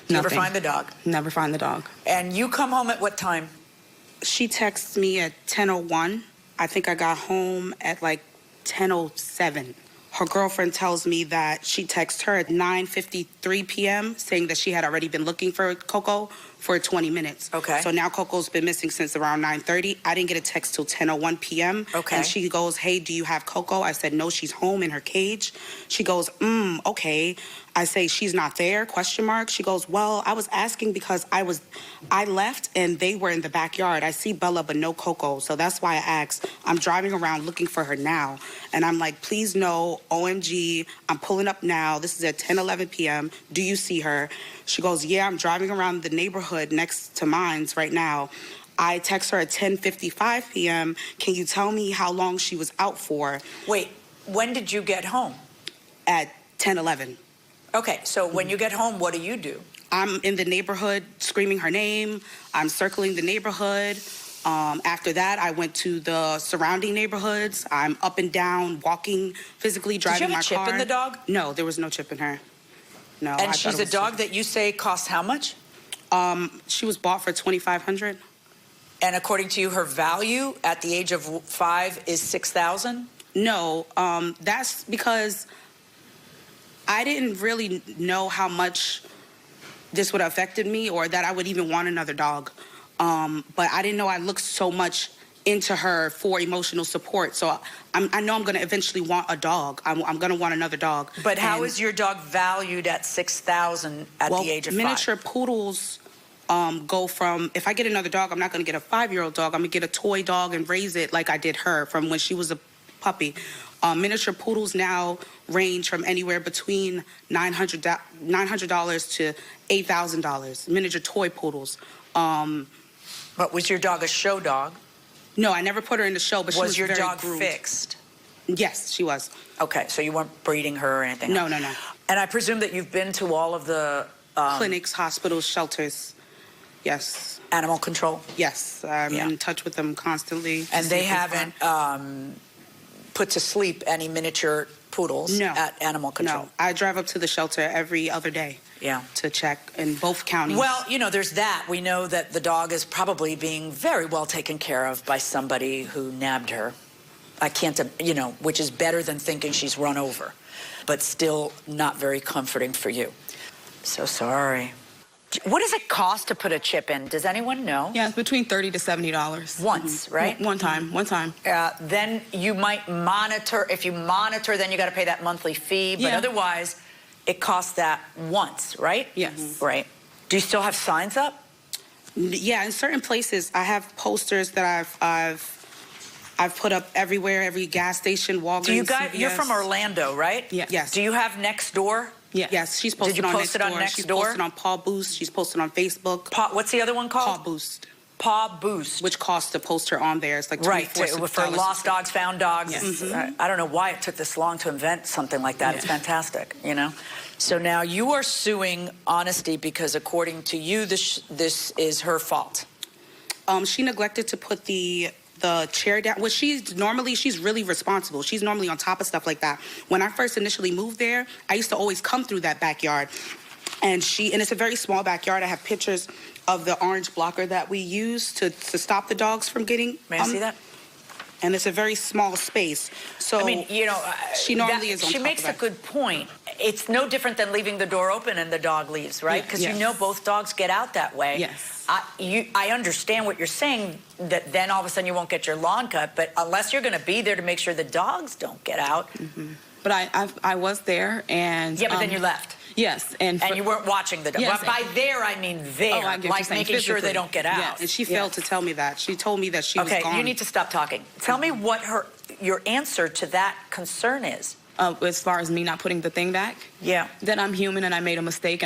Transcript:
Never find the dog. Never find the dog. And you come home at what time? She texts me at 10:01. I think I got home at like 10:07. Her girlfriend tells me that she texted her at 9:53 p.m. saying that she had already been looking for Coco for 20 minutes. Okay. So now Coco's been missing since around 9:30. I didn't get a text till 10:01 p.m. Okay. And she goes, "Hey, do you have Coco?" I said, "No, she's home in her cage." She goes, "Okay." I say, "She's not there?" Question mark. She goes, "Well, I was asking because I left and they were in the backyard. I see Bella but no Coco, so that's why I asked. I'm driving around looking for her now." And I'm like, "Please no, OMG, I'm pulling up now. This is at 10:11 p.m. Do you see her?" She goes, "Yeah, I'm driving around the neighborhood next to mine's right now." I text her at 10:55 p.m. "Can you tell me how long she was out for?" Wait, when did you get home? At 10:11. Okay, so when you get home, what do? I'm in the neighborhood screaming her name. I'm circling the neighborhood. After that, I went to the surrounding neighborhoods. I'm up and down, walking, physically driving my car. Did you have a chip in the dog? No, there was no chip in her. No. And she's a dog that you say costs how much? She was bought for $2,500. And according to you, her value at the age of 5 is $6,000? No, that's because I didn't really know how much this would have affected me or that I would even want another dog. But I didn't know I looked so much into her for emotional support. So I know I'm going to eventually want a dog. I'm going to want another dog. But how is your dog valued at $6,000 at the age of 5? Miniature poodles go from, if I get another dog, I'm not going to get a 5-year-old dog. I'm going to get a toy dog and raise it like I did her from when she was a puppy. Miniature poodles now range from anywhere between $900 to $8,000. Miniature toy poodles. But was your dog a show dog? No, I never put her in the show, but she was your very dog groomed. fixed? Yes, she was. Okay, so you weren't breeding her or anything? No. And I presume that you've been to all of the clinics, hospitals, shelters. Yes. Animal control? Yes, I'm in touch with them constantly. And they haven't put to sleep any miniature poodles at animal control? No, I drive up to the shelter every other day. Yeah. To check in both counties. Well, there's that. We know that the dog is probably being very well taken care of by somebody who nabbed her. I can't, which is better than thinking she's run over, but still not very comforting for you. So sorry. What does it cost to put a chip in? Does anyone know? Yeah, it's between $30 to $70. Once, right? One time. Then you might monitor. If you monitor, then you got to pay that monthly fee. But otherwise, it costs that once, right? Yes. Right. Do you still have signs up? Yeah, in certain places, I have posters that I've put up everywhere, every gas station, Walgreens, Do you CVS. You're from Orlando, right? Yeah. Yes. Do you have Nextdoor? Yes, she's posted Did you on post it on Nextdoor? She's posted on Paw Boost. She's posted on Facebook. What's the other one called? Paw Boost. Paw Boost. Which costs to post her on there. It's like for lost dogs, found dogs. Yes. I don't know why it took this long to invent something like that. It's fantastic, So now you are suing Honesty because according to you, this is her fault. She neglected to put the chair down. Well, she's really responsible. She's normally on top of stuff like that. When I first initially moved there, I used to always come through that backyard. And it's a very small backyard. I have pictures of the orange blocker that we use to stop the dogs from getting. May I see that? And it's a very small space. So she normally is on top of She makes a good point. It's no different than leaving the door open and the dog leaves, right? Because both dogs get out that way. Yes. I understand what you're saying, that then all of a sudden you won't get your lawn cut, but unless you're going to be there to make sure the dogs don't get out. Mm-hmm. But I was there and... Yeah, but then you left. Yes. And you weren't watching the dogs. Yes, by there, I mean there. Like making sure they don't get out. Yes. And she failed to tell me that. She told me that she was gone. Okay, you need to stop talking. Tell me what your answer to that concern is. As far as me not putting the thing back? Yeah. That I'm human and I made a mistake.